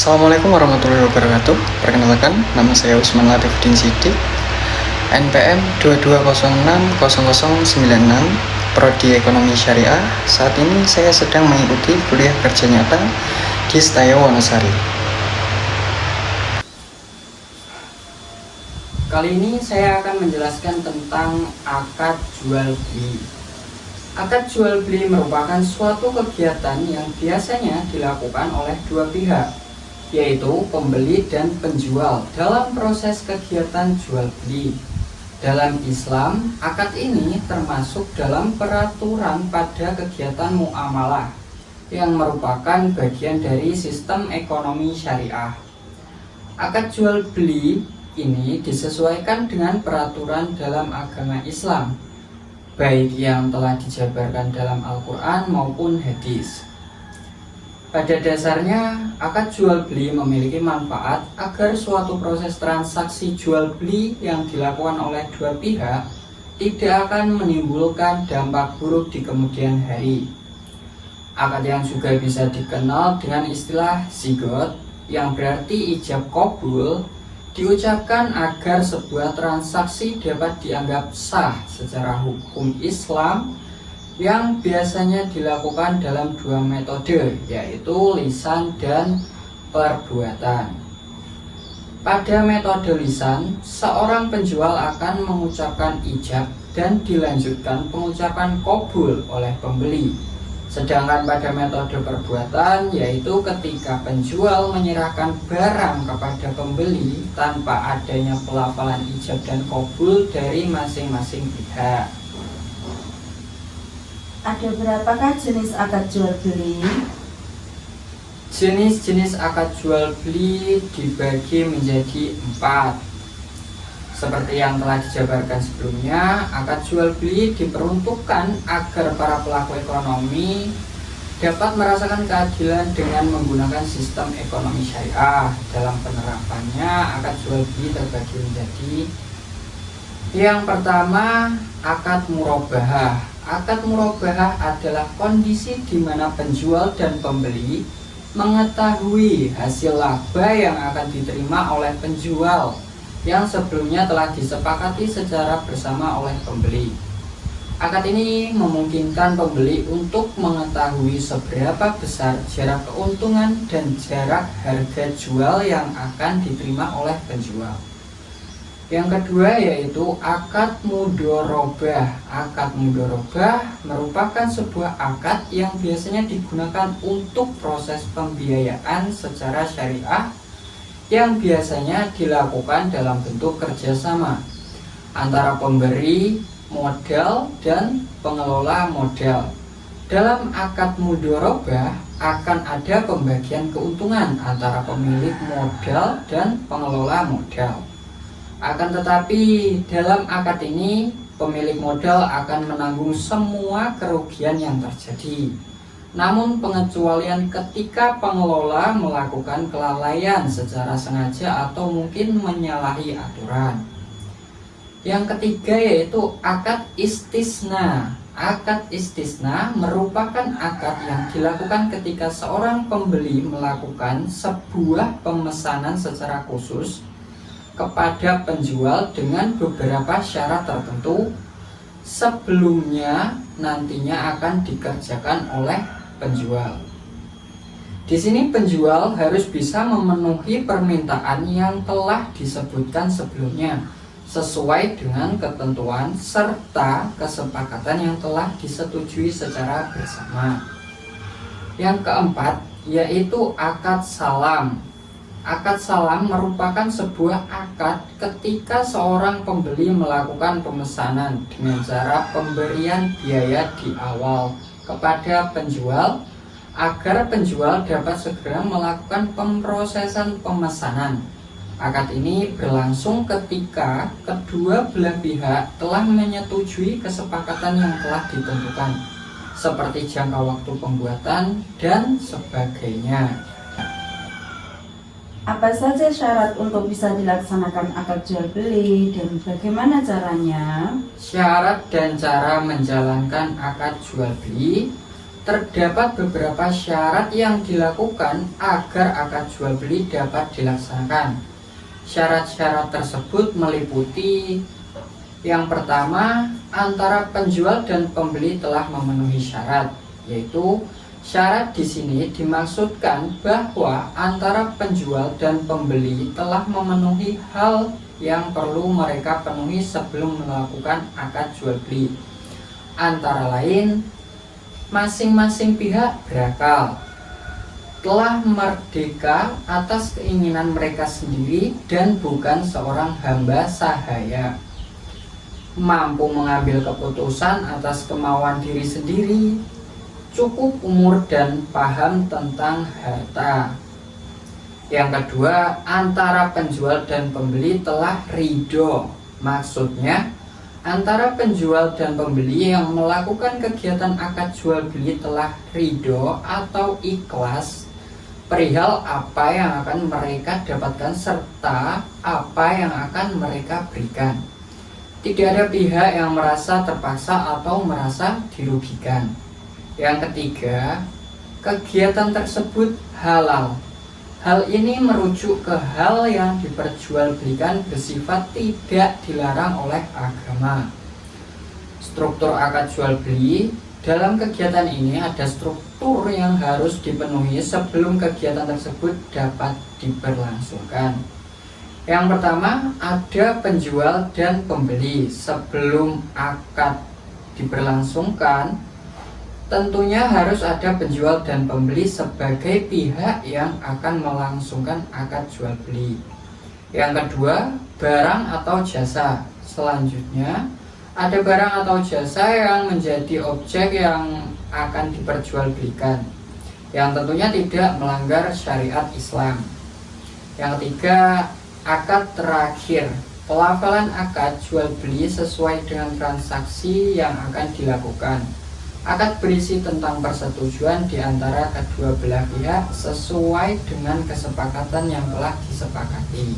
Assalamualaikum warahmatullahi wabarakatuh. Perkenalkan, nama saya Usman Latifudin Siddiq, NPM 22060096, Prodi Ekonomi Syariah. Saat ini saya sedang mengikuti kuliah kerja nyata di Setayo Wonosari. Kali ini saya akan menjelaskan tentang akad jual beli. Akad jual beli merupakan suatu kegiatan yang biasanya dilakukan oleh dua pihak, yaitu pembeli dan penjual dalam proses kegiatan jual beli. Dalam Islam, akad ini termasuk dalam peraturan pada kegiatan muamalah yang merupakan bagian dari sistem ekonomi syariah. Akad jual beli ini disesuaikan dengan peraturan dalam agama Islam, baik yang telah dijabarkan dalam Al-Quran maupun hadis. Pada dasarnya, akad jual beli memiliki manfaat agar suatu proses transaksi jual beli yang dilakukan oleh dua pihak tidak akan menimbulkan dampak buruk di kemudian hari. Akad yang juga bisa dikenal dengan istilah zigot, yang berarti ijab qabul, diucapkan agar sebuah transaksi dapat dianggap sah secara hukum Islam, yang biasanya dilakukan dalam dua metode, yaitu lisan dan perbuatan. Pada metode lisan, seorang penjual akan mengucapkan ijab dan dilanjutkan pengucapan qabul oleh pembeli. Sedangkan pada metode perbuatan, yaitu ketika penjual menyerahkan barang kepada pembeli tanpa adanya pelafalan ijab dan qabul dari masing-masing pihak. Ada berapakah jenis akad jual beli? Jenis-jenis akad jual beli dibagi menjadi 4. Seperti yang telah dijabarkan sebelumnya, akad jual beli diperuntukkan agar para pelaku ekonomi dapat merasakan keadilan dengan menggunakan sistem ekonomi syariah. Dalam penerapannya, akad jual beli terbagi menjadi: yang pertama, akad murabahah. Akad murabahah adalah kondisi di mana penjual dan pembeli mengetahui hasil laba yang akan diterima oleh penjual yang sebelumnya telah disepakati secara bersama oleh pembeli. Akad ini memungkinkan pembeli untuk mengetahui seberapa besar jarak keuntungan dan jarak harga jual yang akan diterima oleh penjual. Yang kedua yaitu akad mudharabah. Akad mudharabah merupakan sebuah akad yang biasanya digunakan untuk proses pembiayaan secara syariah yang biasanya dilakukan dalam bentuk kerjasama antara pemberi modal dan pengelola modal. Dalam akad mudharabah akan ada pembagian keuntungan antara pemilik modal dan pengelola modal. Akan tetapi dalam akad ini pemilik modal akan menanggung semua kerugian yang terjadi. Namun pengecualian ketika pengelola melakukan kelalaian secara sengaja atau mungkin menyalahi aturan. Yang ketiga yaitu akad istisna. Akad istisna merupakan akad yang dilakukan ketika seorang pembeli melakukan sebuah pemesanan secara khusus kepada penjual dengan beberapa syarat tertentu sebelumnya nantinya akan dikerjakan oleh penjual. Di sini penjual harus bisa memenuhi permintaan yang telah disebutkan sebelumnya sesuai dengan ketentuan serta kesepakatan yang telah disetujui secara bersama. Yang keempat yaitu akad salam. Akad salam merupakan sebuah akad ketika seorang pembeli melakukan pemesanan dengan cara pemberian biaya di awal kepada penjual agar penjual dapat segera melakukan pemrosesan pemesanan. Akad ini berlangsung ketika kedua belah pihak telah menyetujui kesepakatan yang telah ditentukan, seperti jangka waktu pembuatan dan sebagainya. Apa saja syarat untuk bisa dilaksanakan akad jual beli dan bagaimana caranya? Syarat dan cara menjalankan akad jual beli terdapat beberapa syarat yang dilakukan agar akad jual beli dapat dilaksanakan. Syarat-syarat tersebut meliputi: yang pertama, antara penjual dan pembeli telah memenuhi syarat, yaitu syarat di sini dimaksudkan bahwa antara penjual dan pembeli telah memenuhi hal yang perlu mereka penuhi sebelum melakukan akad jual beli. Antara lain, masing-masing pihak berakal, telah merdeka atas keinginan mereka sendiri dan bukan seorang hamba sahaya, mampu mengambil keputusan atas kemauan diri sendiri, cukup umur dan paham tentang harta. Yang kedua, antara penjual dan pembeli telah ridho. Maksudnya, antara penjual dan pembeli yang melakukan kegiatan akad jual beli telah ridho atau ikhlas perihal apa yang akan mereka dapatkan serta apa yang akan mereka berikan. Tidak ada pihak yang merasa terpaksa atau merasa dirugikan. Yang ketiga, kegiatan tersebut halal. Hal ini merujuk ke hal yang diperjualbelikan bersifat tidak dilarang oleh agama. Struktur akad jual beli. Dalam kegiatan ini ada struktur yang harus dipenuhi sebelum kegiatan tersebut dapat diberlangsungkan. Yang pertama, ada penjual dan pembeli. Sebelum akad diberlangsungkan, tentunya harus ada penjual dan pembeli sebagai pihak yang akan melangsungkan akad jual beli. Yang kedua, barang atau jasa. Selanjutnya, ada barang atau jasa yang menjadi objek yang akan diperjualbelikan, yang tentunya tidak melanggar syariat Islam. Yang ketiga, akad terakhir. Pelafalan akad jual beli sesuai dengan transaksi yang akan dilakukan. Akad berisi tentang persetujuan di antara kedua belah pihak sesuai dengan kesepakatan yang telah disepakati.